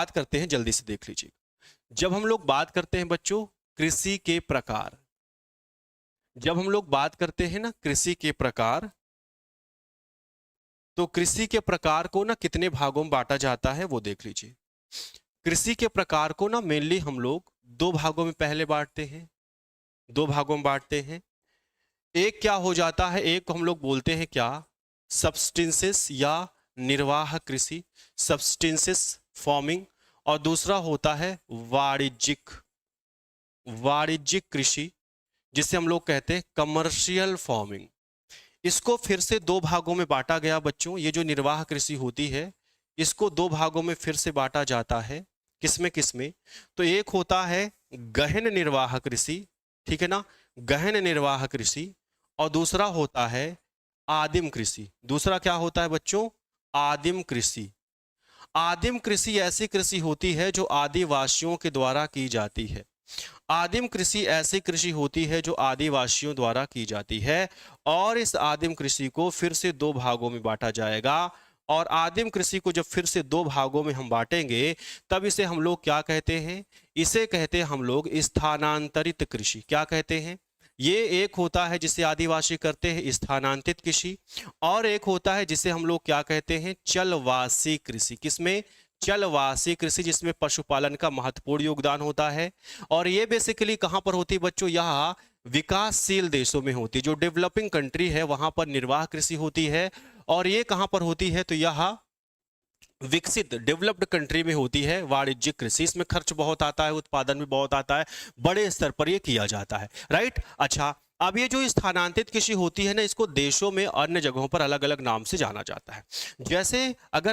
बात करते हैं, जल्दी से देख लीजिए। जब हम लोग बात करते हैं बच्चों कृषि के प्रकार, जब हम लोग बात करते हैं ना कृषि के प्रकार, तो कृषि के प्रकार को ना कितने भागों में बांटा जाता है वो देख लीजिए। कृषि के प्रकार को ना मेनली हम लोग दो भागों में पहले बांटते हैं, दो भागों में बांटते हैं। एक क्या हो जाता है, एक को हम लोग बोलते हैं क्या, सब्सटेंसेस या निर्वाह कृषि, सब्सटेंसेस फार्मिंग, और दूसरा होता है वाणिज्यिक, वाणिज्यिक कृषि, जिसे हम लोग कहते हैं कमर्शियल फार्मिंग। इसको फिर से दो भागों में बांटा गया बच्चों। ये जो निर्वाह कृषि होती है इसको दो भागों में फिर से बांटा जाता है। किसमें किसमें, तो एक होता है गहन निर्वाह कृषि, ठीक है ना, गहन निर्वाह कृषि, और दूसरा होता है आदिम कृषि। दूसरा क्या होता है बच्चों, आदिम कृषि। आदिम कृषि ऐसी कृषि होती है जो आदिवासियों के द्वारा की जाती है। आदिम कृषि ऐसी कृषि होती है जो आदिवासियों द्वारा की जाती है, और इस आदिम कृषि को फिर से दो भागों में बांटा जाएगा। और आदिम कृषि को जब फिर से दो भागों में हम बांटेंगे तब इसे हम लोग क्या कहते हैं, इसे कहते हैं हम लोग स्थानांतरित कृषि। क्या कहते हैं, ये एक होता है जिसे आदिवासी करते हैं स्थानांतरित कृषि, और एक होता है जिसे हम लोग क्या कहते हैं, चलवासी कृषि। किसमें, चलवासी कृषि, जिसमें पशुपालन का महत्वपूर्ण योगदान होता है। और ये बेसिकली कहां पर होती है बच्चों, यह विकासशील देशों में होती है, जो डेवलपिंग कंट्री है वहां पर निर्वाह कृषि होती है। और ये कहां पर होती है, तो यह विकसित डेवलप्ड कंट्री में होती है वाणिज्यिक कृषि। इसमें खर्च बहुत आता है, उत्पादन भी बहुत आता है, बड़े स्तर पर ये किया जाता है, राइट। अच्छा, अब ये जो स्थानांतरित कृषि होती है ना, इसको देशों में अन्य जगहों पर अलग अलग नाम से जाना जाता है। जैसे अगर